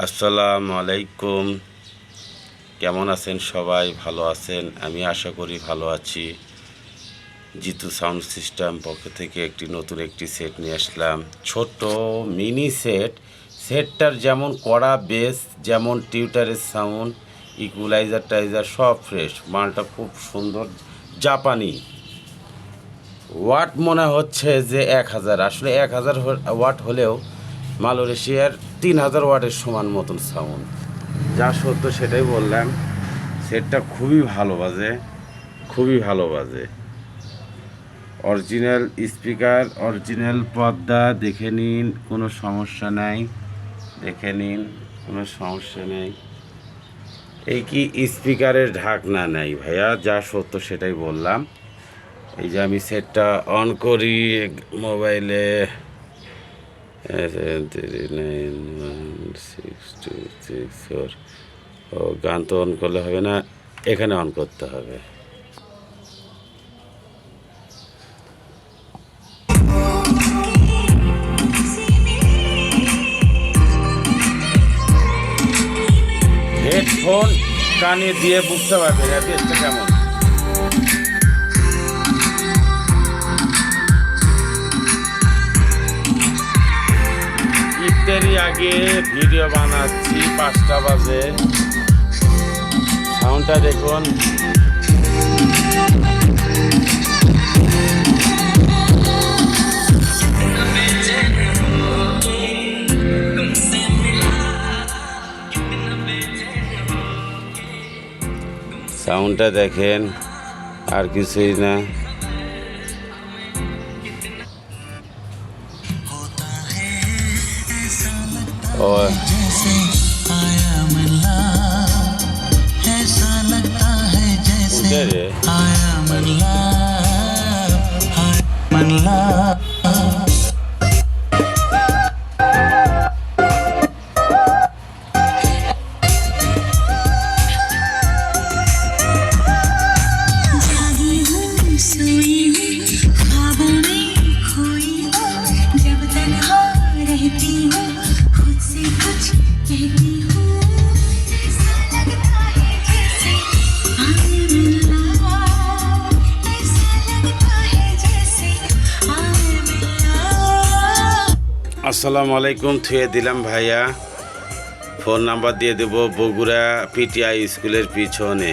আসসালামু আলাইকুম। কেমন আছেন সবাই? ভালো আছেন? আমি আশা করি ভালো আছি। জিতু সাউন্ড সিস্টেম পক্ষ থেকে নতুন একটি সেট নিয়ে আসলাম, ছোট মিনি সেটটার যেমন কড়া বেস, যেমন টিউটারের সাউন্ড, ইকুয়ালাইজার টাইজার সব ফ্রেশ। মালটা খুব সুন্দর, জাপানি। ওয়াট মনে হচ্ছে যে 1000, আসলে 1000 ওয়াট হলেও মালয়েশিয়ার 3000 ওয়াটের সমান মতন সাউন্ড। যা সত্য সেটাই বললাম। সেটটা খুবই ভালো বাজে, খুবই ভালো বাজে। অরিজিনাল স্পিকার, অরিজিনাল পর্দা, দেখে নিন, কোনো সমস্যা নাই। দেখে নিন, কোনো সমস্যা নেই। এই কি স্পিকারের ঢাকনা নাই ভাইয়া, যা সত্য সেটাই বললাম। এই যে আমি সেটটা অন করি মোবাইলে, 7391624। ও, গান তো অন করলে হবে না, এখানে অন করতে হবে। হেডফোন কানে দিয়ে বুঝতে পারবে বেসটা কেমন। ইফতারি আগে ভিডিও বানাচ্ছি, 5টা বাজে। সাউন্ডটা দেখুন। সাউন্ডটা দেখেন, আর কিছুই না। ও, রে আসসালামু আলাইকুম। থুয়ে দিলাম ভাইয়া, ফোন নাম্বার দিয়ে দেবো, বগুড়া পিটিআই স্কুলের পিছনে।